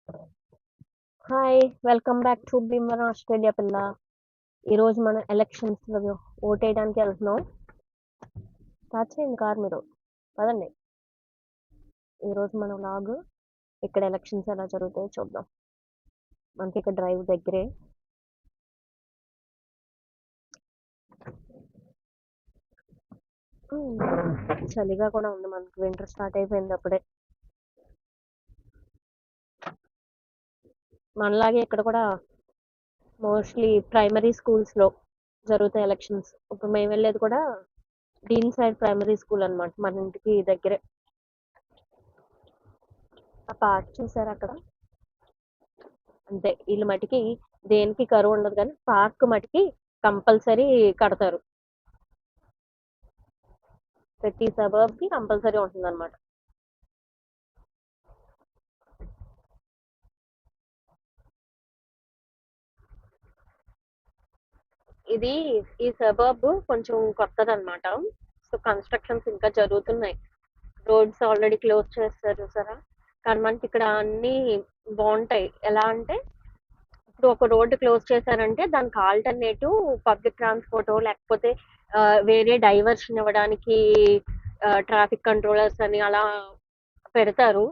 Hi! Welcome back to Bhimavaram Australia పిల్ల. ఈరోజు మనం ఎలక్షన్స్‌లో ఓటేయడానికి ఎళ్తున్నాం. స్టార్ట్ చేయండి కారు మీరు. పదండి. ఈరోజు మన వ్లాగ్ ఇక్కడ ఎలక్షన్స్ ఎలా జరుగుతాయో చూద్దాం. మనకి ఇక్కడ డ్రైవ్ దగ్గరే. చలిగా కూడా ఉంది. మనకి వింటర్ స్టార్ట్ అయిపోయింది అప్పుడే. మనలాగే ఇక్కడ కూడా మోస్ట్లీ ప్రైమరీ స్కూల్స్‌లో జరుగుతాయి ఎలక్షన్స్. ఇప్పుడు మేము వెళ్ళేది కూడా డీన్ సైడ్ ప్రైమరీ స్కూల్ అన్నమాట. మన ఇంటికి దగ్గరే. ఆ పార్క్ చూసారా అక్కడ? అంతే. వీళ్ళు మటికి దేనికి కరువు ఉండదు కానీ పార్క్ మటికి కంపల్సరీ కడతారు. ప్రతి సబర్బ్ కి కంపల్సరీ ఉంటుంది అనమాట. ఇది ఈ సబర్బ్ కొంచెం కొత్తదన్నమాట. సో కన్స్ట్రక్షన్స్ ఇంకా జరుగుతున్నాయి. రోడ్స్ ఆల్రెడీ క్లోజ్ చేస్తారు చూసారా? కానీ మనకి ఇక్కడ అన్ని బాగుంటాయి. ఎలా అంటే ఇప్పుడు ఒక రోడ్డు క్లోజ్ చేశారంటే దానికి ఆల్టర్నేటివ్ పబ్లిక్ ట్రాన్స్పోర్ట్ లేకపోతే వేరే డైవర్షన్ ఇవ్వడానికి ట్రాఫిక్ కంట్రోలర్స్ అని అలా పెడతారు.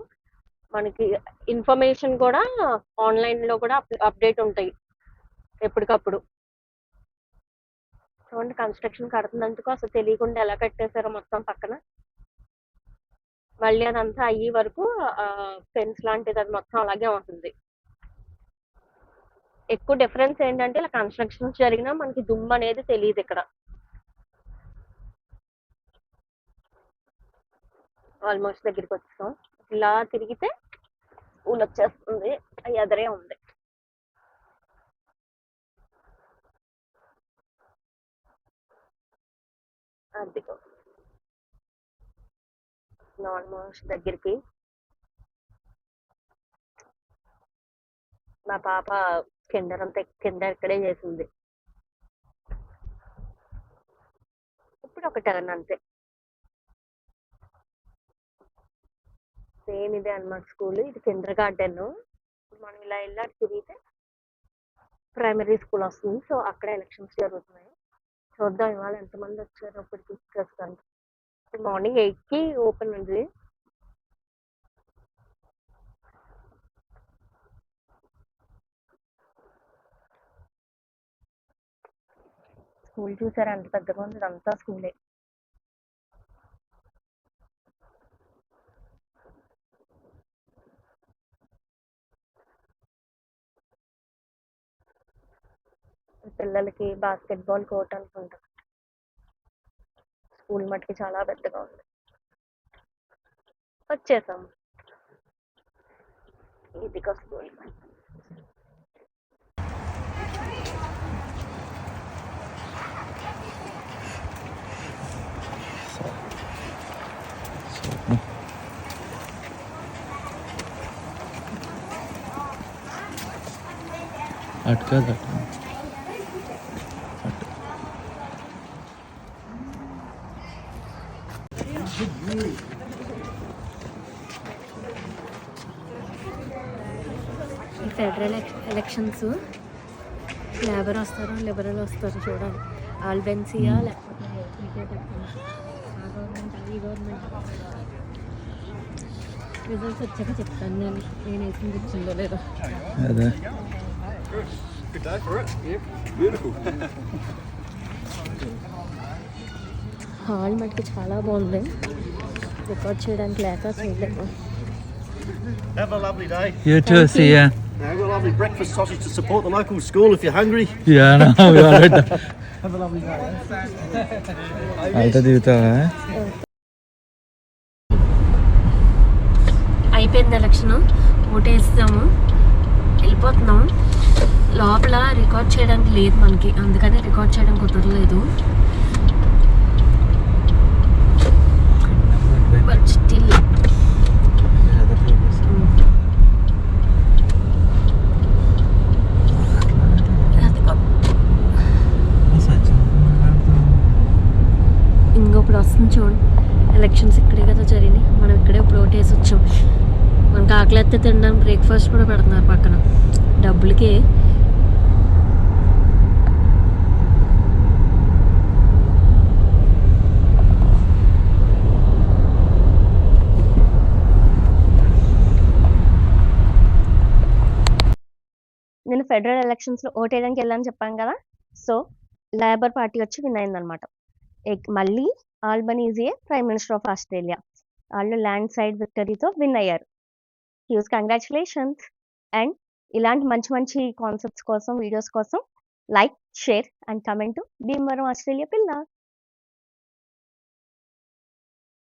మనకి ఇన్ఫర్మేషన్ కూడా ఆన్లైన్ లో కూడా అప్డేట్ ఉంటాయి ఎప్పటికప్పుడు. చూడండి కన్స్ట్రక్షన్ కడుతున్నందుకు అసలు తెలియకుండా ఎలా కట్టేశారో మొత్తం పక్కన. మళ్ళీ అదంతా అయ్యే వరకు ఫెన్స్ లాంటిది అది మొత్తం అలాగే ఉంటుంది. ఎక్కువ డిఫరెన్స్ ఏంటంటే ఇలా కన్స్ట్రక్షన్స్ జరిగినా మనకి దుమ్ము అనేది తెలియదు ఇక్కడ. ఆల్మోస్ట్ దగ్గరికి వచ్చాం. ఇలా తిరిగితే స్కూల్ వచ్చేస్తుంది. ఎదరే ఉంది. అది ఆల్మోస్ట్ దగ్గరికి. మా పాప కిండర్ అంతా కింద ఇక్కడే చేసింది. ఇప్పుడు ఒక టర్న్ అంతే. సేమ్ ఇదే అన్నమాట స్కూల్. ఇది కిండర్ గార్డెన్. మనం ఇలా వెళ్ళాడు తిరిగితే ప్రైమరీ స్కూల్ వస్తుంది. సో అక్కడ ఎలక్షన్స్ జరుగుతున్నాయి. చూద్దాం ఇవాళ ఎంతమంది వచ్చారు అప్పటికి ప్రస్తుతానికి. మార్నింగ్ 8కి ఓపెన్ ఉంది. స్కూల్ చూసారా ఎంత పెద్దగా ఉంది? ఇదంతా స్కూలే. పిల్లలకి బాస్కెట్బాల్ కోర్ట్ అనుకుంటా. స్కూల్ మటుకి చాలా పెద్దగా ఉంది. వచ్చేసాం. ఇదిగో స్కూల్. అట్కా ఫెడరల్ ఎలక్షన్స్ లేబర్ వస్తారో లిబరల్ వస్తారో చూడాలి. ఆల్బెన్సియా లేకపోతే ఆ గవర్నమెంట్ ఈ గవర్నమెంట్ రిజల్ట్స్ వచ్చాక చెప్తాను నేను వేసింది వచ్చిందో లేదో. అదే హాల్ మటుకు చాలా బాగుంది. రికార్డ్ చేయడానికి లేక చేయలేము. Have a lovely day. You too, see ya. Now, we've got a lovely breakfast sausage to support the local school if you're hungry. Yeah, no, we are right. Have a lovely day. Alta దిగుతావా? అయిపోయింది election. ఓటేస్తాము, వెళ్ళిపోతున్నాం. లోపల record చేయడానికి లేదు మనకి, అందుకని record చేయడం కుదరలేదు. But still ఇంకొప్పుడు వస్తుంది చూడండి. ఎలక్షన్స్ ఇక్కడే కదా జరిగినాయి. మనం ఇక్కడే ఇప్పుడు ఓటేసి వచ్చాం. మనకు ఆకలి అయితే తినడానికి బ్రేక్ఫాస్ట్ కూడా పెడుతున్నారు పక్కన డబ్బులకి. నేను ఫెడరల్ ఎలక్షన్స్లో ఓటేయడానికి వెళ్ళాలని చెప్పాను కదా. సో లేబర్ పార్టీ వచ్చి విన్ అయిందనమాట. మళ్ళీ ఆల్బనీజియే ప్రైమ్ మినిస్టర్ ఆఫ్ ఆస్ట్రేలియా. వాళ్ళు ల్యాండ్ సైడ్ విక్టరీతో విన్ అయ్యారు. Huge congratulations. అండ్ ఇలాంటి మంచి మంచి కాన్సెప్ట్స్ కోసం, వీడియోస్ కోసం like, share and comment Bhimavaram Australia పిల్ల.